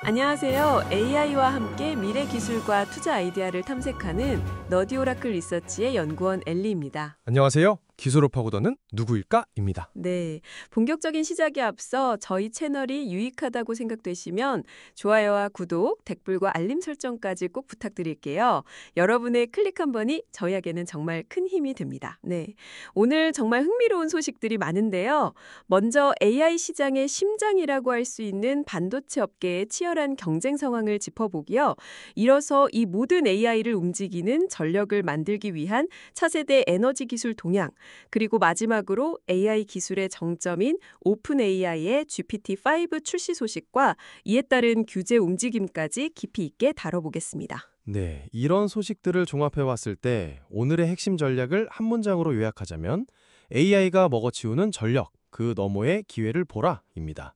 안녕하세요. AI와 함께 미래 기술과 투자 아이디어를 탐색하는 너디 오라클 리서치의 연구원 엘리입니다. 안녕하세요. 기술을 파고드는 누구일까?입니다. 네, 본격적인 시작에 앞서 저희 채널이 유익하다고 생각되시면 좋아요와 구독, 댓글과 알림 설정까지 꼭 부탁드릴게요. 여러분의 클릭 한 번이 저희에게는 정말 큰 힘이 됩니다. 네, 오늘 정말 흥미로운 소식들이 많은데요. 먼저 AI 시장의 심장이라고 할 수 있는 반도체 업계의 치열한 경쟁 상황을 짚어보고요. 이어서 이 모든 AI를 움직이는 전력을 만들기 위한 차세대 에너지 기술 동향, 그리고 마지막으로 AI 기술의 정점인 오픈 AI의 GPT-5 출시 소식과 이에 따른 규제 움직임까지 깊이 있게 다뤄보겠습니다. 네, 이런 소식들을 종합해봤을 때 오늘의 핵심 전략을 한 문장으로 요약하자면 AI가 먹어치우는 전력, 그 너머의 기회를 보라입니다.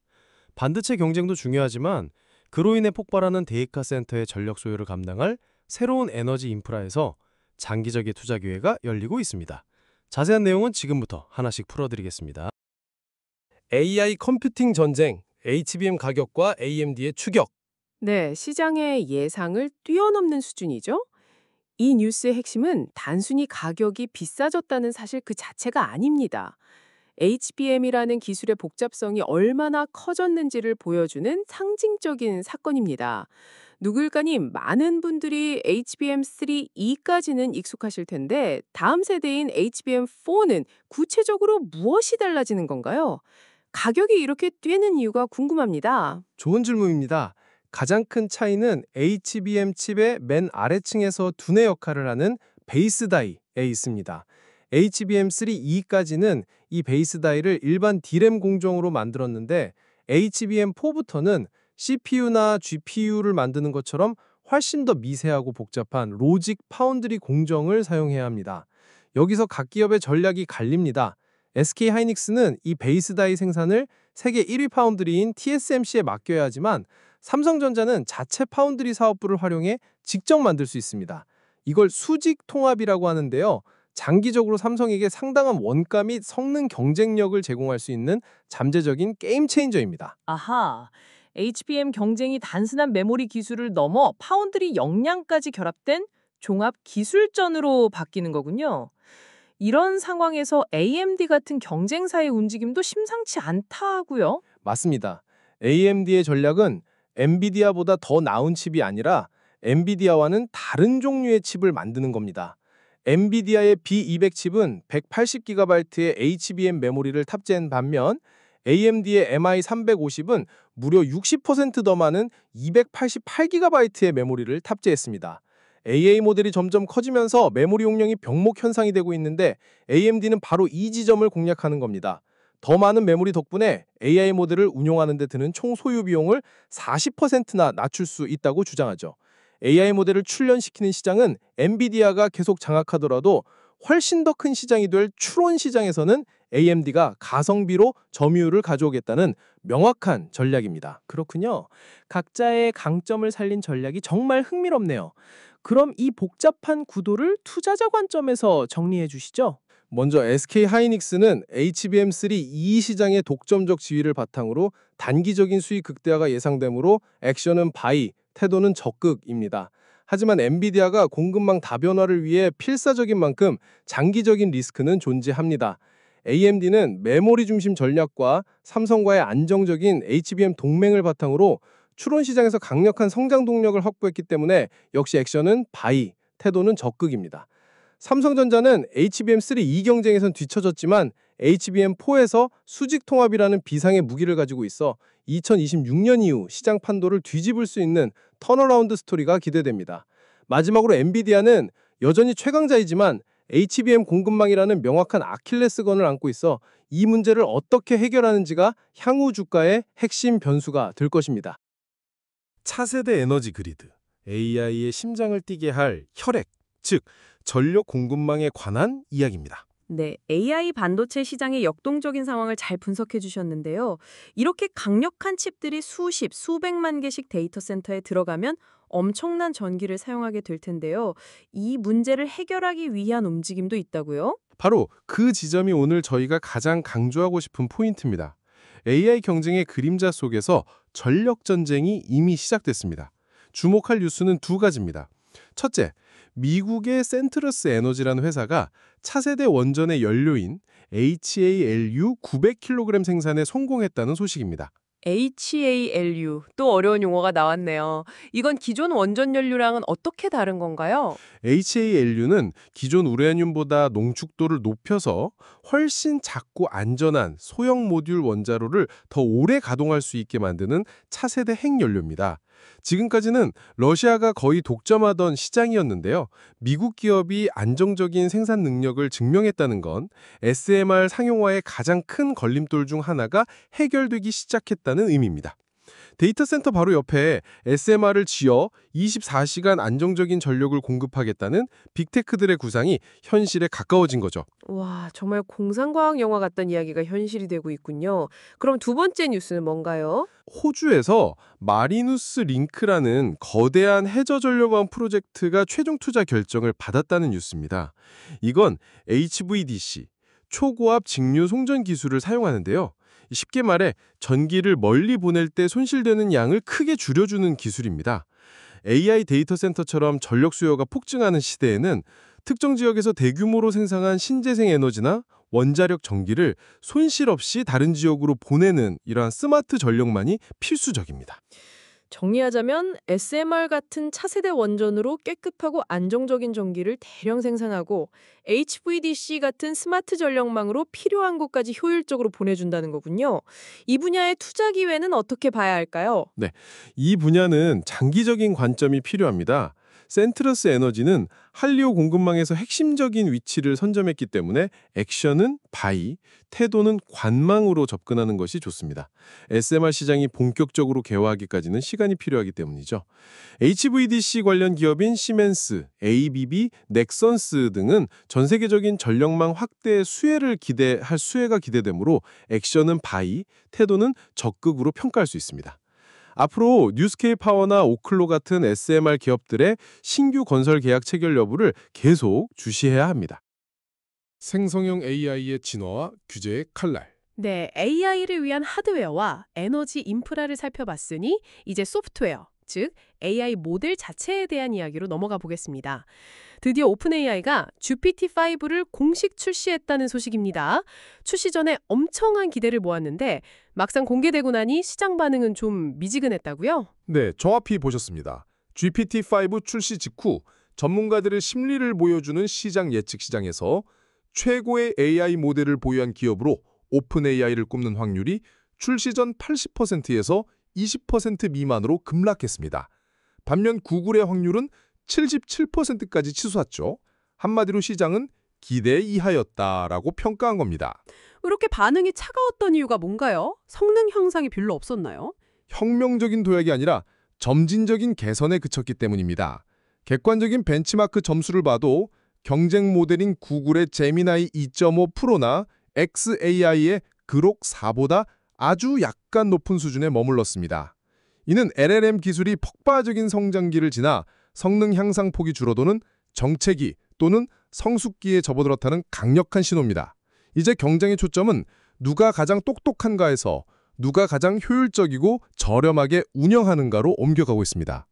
반도체 경쟁도 중요하지만 그로 인해 폭발하는 데이터 센터의 전력 소요를 감당할 새로운 에너지 인프라에서 장기적인 투자 기회가 열리고 있습니다. 자세한 내용은 지금부터 하나씩 풀어드리겠습니다. AI 컴퓨팅 전쟁, HBM 가격과 AMD의 추격. 네, 시장의 예상을 뛰어넘는 수준이죠. 이 뉴스의 핵심은 단순히 가격이 비싸졌다는 사실 그 자체가 아닙니다. HBM이라는 기술의 복잡성이 얼마나 커졌는지를 보여주는 상징적인 사건입니다. 누굴까님 많은 분들이 HBM3E까지는 익숙하실 텐데 다음 세대인 HBM4는 구체적으로 무엇이 달라지는 건가요? 가격이 이렇게 뛰는 이유가 궁금합니다. 좋은 질문입니다. 가장 큰 차이는 HBM 칩의 맨 아래층에서 두뇌 역할을 하는 베이스 다이에 있습니다. HBM3E까지는 이 베이스 다이를 일반 D램 공정으로 만들었는데 HBM4부터는 CPU나 GPU를 만드는 것처럼 훨씬 더 미세하고 복잡한 로직 파운드리 공정을 사용해야 합니다. 여기서 각 기업의 전략이 갈립니다. SK 하이닉스는 이 베이스 다이 생산을 세계 1위 파운드리인 TSMC에 맡겨야 하지만 삼성전자는 자체 파운드리 사업부를 활용해 직접 만들 수 있습니다. 이걸 수직 통합이라고 하는데요. 장기적으로 삼성에게 상당한 원가 및 성능 경쟁력을 제공할 수 있는 잠재적인 게임 체인저입니다. 아하, HBM 경쟁이 단순한 메모리 기술을 넘어 파운드리 역량까지 결합된 종합 기술전으로 바뀌는 거군요. 이런 상황에서 AMD 같은 경쟁사의 움직임도 심상치 않다고요? 맞습니다. AMD의 전략은 엔비디아보다 더 나은 칩이 아니라 엔비디아와는 다른 종류의 칩을 만드는 겁니다. 엔비디아의 B200 칩은 180GB의 HBM 메모리를 탑재한 반면 AMD의 MI350은 무려 60% 더 많은 288GB의 메모리를 탑재했습니다. AA 모델이 점점 커지면서 메모리 용량이 병목 현상이 되고 있는데 AMD는 바로 이 지점을 공략하는 겁니다. 더 많은 메모리 덕분에 AI 모델을 운용하는 데 드는 총 소요 비용을 40%나 낮출 수 있다고 주장하죠. AI 모델을 출연시키는 시장은 엔비디아가 계속 장악하더라도 훨씬 더 큰 시장이 될 추론 시장에서는 AMD가 가성비로 점유율을 가져오겠다는 명확한 전략입니다. 그렇군요. 각자의 강점을 살린 전략이 정말 흥미롭네요. 그럼 이 복잡한 구도를 투자자 관점에서 정리해 주시죠. 먼저 SK 하이닉스는 HBM3E 시장의 독점적 지위를 바탕으로 단기적인 수익 극대화가 예상되므로 액션은 바이, 태도는 적극입니다. 하지만 엔비디아가 공급망 다변화를 위해 필사적인 만큼 장기적인 리스크는 존재합니다. AMD는 메모리 중심 전략과 삼성과의 안정적인 HBM 동맹을 바탕으로 추론 시장에서 강력한 성장 동력을 확보했기 때문에 역시 액션은 바이, 태도는 적극입니다. 삼성전자는 HBM3E 경쟁에선 뒤처졌지만 HBM4에서 수직 통합이라는 비상의 무기를 가지고 있어 2026년 이후 시장 판도를 뒤집을 수 있는 턴어라운드 스토리가 기대됩니다. 마지막으로 엔비디아는 여전히 최강자이지만 HBM 공급망이라는 명확한 아킬레스건을 안고 있어 이 문제를 어떻게 해결하는지가 향후 주가의 핵심 변수가 될 것입니다. 차세대 에너지 그리드, AI의 심장을 뛰게 할 혈액, 즉 전력 공급망에 관한 이야기입니다. 네, AI 반도체 시장의 역동적인 상황을 잘 분석해 주셨는데요. 이렇게 강력한 칩들이 수십, 수백만 개씩 데이터 센터에 들어가면 엄청난 전기를 사용하게 될 텐데요. 이 문제를 해결하기 위한 움직임도 있다고요? 바로 그 지점이 오늘 저희가 가장 강조하고 싶은 포인트입니다. AI 경쟁의 그림자 속에서 전력 전쟁이 이미 시작됐습니다. 주목할 뉴스는 두 가지입니다. 첫째, 미국의 센트러스 에너지라는 회사가 차세대 원전의 연료인 HALU 900kg 생산에 성공했다는 소식입니다. HALU, 또 어려운 용어가 나왔네요. 이건 기존 원전 연료랑은 어떻게 다른 건가요? HALU는 기존 우라늄보다 농축도를 높여서 훨씬 작고 안전한 소형 모듈 원자로를 더 오래 가동할 수 있게 만드는 차세대 핵연료입니다. 지금까지는 러시아가 거의 독점하던 시장이었는데요. 미국 기업이 안정적인 생산 능력을 증명했다는 건 SMR 상용화의 가장 큰 걸림돌 중 하나가 해결되기 시작했다는 의미입니다. 데이터 센터 바로 옆에 SMR을 지어 24시간 안정적인 전력을 공급하겠다는 빅테크들의 구상이 현실에 가까워진 거죠. 와, 정말 공상과학 영화 같던 이야기가 현실이 되고 있군요. 그럼 두 번째 뉴스는 뭔가요? 호주에서 마리누스 링크라는 거대한 해저 전력망 프로젝트가 최종 투자 결정을 받았다는 뉴스입니다. 이건 HVDC, 초고압 직류 송전 기술을 사용하는데요. 쉽게 말해 전기를 멀리 보낼 때 손실되는 양을 크게 줄여주는 기술입니다. AI 데이터 센터처럼 전력 수요가 폭증하는 시대에는 특정 지역에서 대규모로 생산한 신재생 에너지나 원자력 전기를 손실 없이 다른 지역으로 보내는 이러한 스마트 전력망이 필수적입니다. 정리하자면 SMR 같은 차세대 원전으로 깨끗하고 안정적인 전기를 대량 생산하고 HVDC 같은 스마트 전력망으로 필요한 곳까지 효율적으로 보내준다는 거군요. 이 분야의 투자 기회는 어떻게 봐야 할까요? 이 분야는 장기적인 관점이 필요합니다. 센트러스 에너지는 한리오 공급망에서 핵심적인 위치를 선점했기 때문에 액션은 바이, 태도는 관망으로 접근하는 것이 좋습니다. SMR 시장이 본격적으로 개화하기까지는 시간이 필요하기 때문이죠. HVDC 관련 기업인 시멘스, ABB, 넥선스 등은 전 세계적인 전력망 확대의 수혜가 기대되므로 액션은 바이, 태도는 적극으로 평가할 수 있습니다. 앞으로 뉴스케이 파워나 오클로 같은 SMR 기업들의 신규 건설 계약 체결 여부를 계속 주시해야 합니다. 생성형 AI의 진화와 규제의 칼날. 네, AI를 위한 하드웨어와 에너지 인프라를 살펴봤으니 이제 소프트웨어, 즉 AI 모델 자체에 대한 이야기로 넘어가 보겠습니다. 드디어 오픈AI가 GPT-5를 공식 출시했다는 소식입니다. 출시 전에 엄청난 기대를 모았는데 막상 공개되고 나니 시장 반응은 좀 미지근했다고요? 네, 정확히 보셨습니다. GPT-5 출시 직후 전문가들의 심리를 보여주는 시장 예측 시장에서 최고의 AI 모델을 보유한 기업으로 오픈AI를 꼽는 확률이 출시 전 80%에서 20% 미만으로 급락했습니다. 반면 구글의 확률은 77%까지 치솟았죠. 한마디로 시장은 기대 이하였다라고 평가한 겁니다. 이렇게 반응이 차가웠던 이유가 뭔가요? 성능 향상이 별로 없었나요? 혁명적인 도약이 아니라 점진적인 개선에 그쳤기 때문입니다. 객관적인 벤치마크 점수를 봐도 경쟁 모델인 구글의 제미나이 2.5 프로나 xAI의 그록 4보다 아주 약간 높은 수준에 머물렀습니다. 이는 LLM 기술이 폭발적인 성장기를 지나 성능 향상 폭이 줄어드는 정체기 또는 성숙기에 접어들었다는 강력한 신호입니다. 이제 경쟁의 초점은 누가 가장 똑똑한가에서 누가 가장 효율적이고 저렴하게 운영하는가로 옮겨가고 있습니다.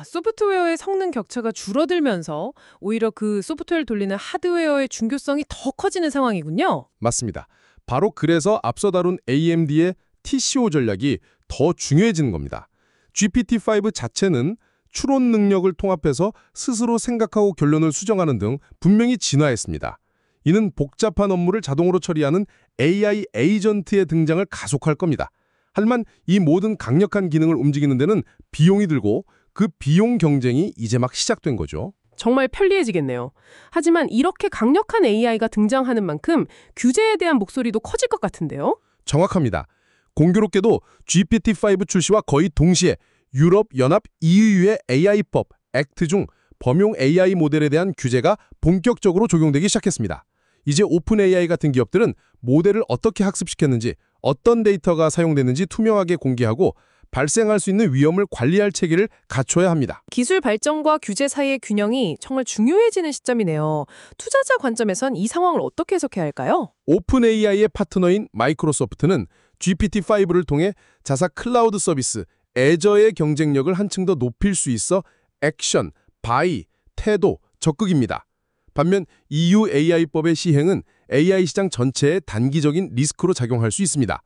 소프트웨어의 성능 격차가 줄어들면서 오히려 그 소프트웨어를 돌리는 하드웨어의 중요성이 더 커지는 상황이군요. 맞습니다. 바로 그래서 앞서 다룬 AMD의 TCO 전략이 더 중요해지는 겁니다. GPT-5 자체는 추론 능력을 통합해서 스스로 생각하고 결론을 수정하는 등 분명히 진화했습니다. 이는 복잡한 업무를 자동으로 처리하는 AI 에이전트의 등장을 가속할 겁니다. 하지만 이 모든 강력한 기능을 움직이는 데는 비용이 들고 그 비용 경쟁이 이제 막 시작된 거죠. 정말 편리해지겠네요. 하지만 이렇게 강력한 AI가 등장하는 만큼 규제에 대한 목소리도 커질 것 같은데요? 정확합니다. 공교롭게도 GPT-5 출시와 거의 동시에 유럽연합 EU의 AI법, 액트 중 범용 AI 모델에 대한 규제가 본격적으로 적용되기 시작했습니다. 이제 오픈AI 같은 기업들은 모델을 어떻게 학습시켰는지, 어떤 데이터가 사용됐는지 투명하게 공개하고 발생할 수 있는 위험을 관리할 체계를 갖춰야 합니다. 기술 발전과 규제 사이의 균형이 정말 중요해지는 시점이네요. 투자자 관점에선 이 상황을 어떻게 해석해야 할까요? 오픈 AI의 파트너인 마이크로소프트는 GPT-5를 통해 자사 클라우드 서비스 애저의 경쟁력을 한층 더 높일 수 있어 액션, 바이, 태도, 적극입니다. 반면 EU AI법의 시행은 AI 시장 전체에 단기적인 리스크로 작용할 수 있습니다.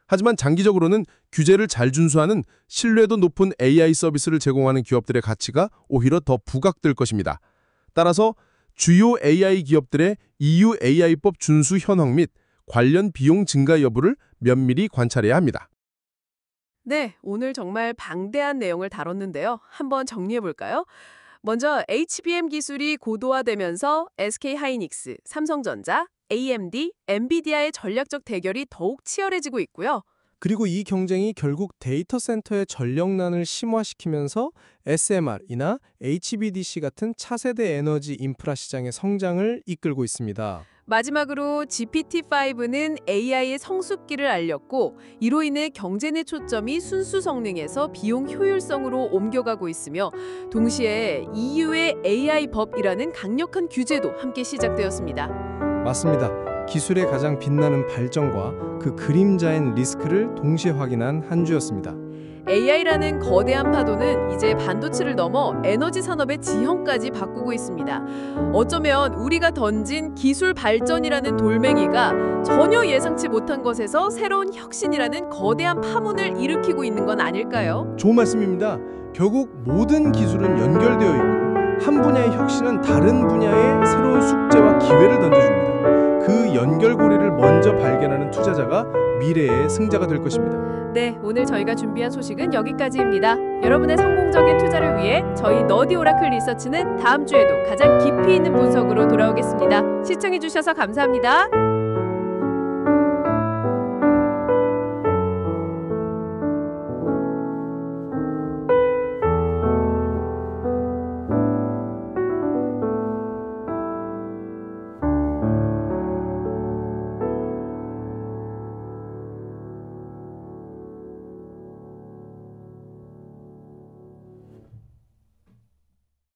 하지만 장기적으로는 규제를 잘 준수하는 신뢰도 높은 AI 서비스를 제공하는 기업들의 가치가 오히려 더 부각될 것입니다. 따라서 주요 AI 기업들의 EU AI법 준수 현황 및 관련 비용 증가 여부를 면밀히 관찰해야 합니다. 네, 오늘 정말 방대한 내용을 다뤘는데요. 한번 정리해 볼까요? 먼저 HBM 기술이 고도화되면서 SK하이닉스, 삼성전자, AMD, 엔비디아의 전략적 대결이 더욱 치열해지고 있고요. 그리고 이 경쟁이 결국 데이터 센터의 전력난을 심화시키면서 SMR이나 HVDC 같은 차세대 에너지 인프라 시장의 성장을 이끌고 있습니다. 마지막으로 GPT-5는 AI의 성숙기를 알렸고 이로 인해 경제 내 초점이 순수 성능에서 비용 효율성으로 옮겨가고 있으며 동시에 EU의 AI법이라는 강력한 규제도 함께 시작되었습니다. 맞습니다. 기술의 가장 빛나는 발전과 그 그림자인 리스크를 동시에 확인한 한 주였습니다. AI라는 거대한 파도는 이제 반도체를 넘어 에너지 산업의 지형까지 바꾸고 있습니다. 어쩌면 우리가 던진 기술 발전이라는 돌멩이가 전혀 예상치 못한 것에서 새로운 혁신이라는 거대한 파문을 일으키고 있는 건 아닐까요? 좋은 말씀입니다. 결국 모든 기술은 연결되어 있고 한 분야의 혁신은 다른 분야의 새로운 숙제와 기회를 던져줍니다. 그 연결고리를 먼저 발견하는 투자자가 미래의 승자가 될 것입니다. 네, 오늘 저희가 준비한 소식은 여기까지입니다. 여러분의 성공적인 투자를 위해 저희 너디 오라클 리서치는 다음 주에도 가장 깊이 있는 분석으로 돌아오겠습니다. 시청해주셔서 감사합니다.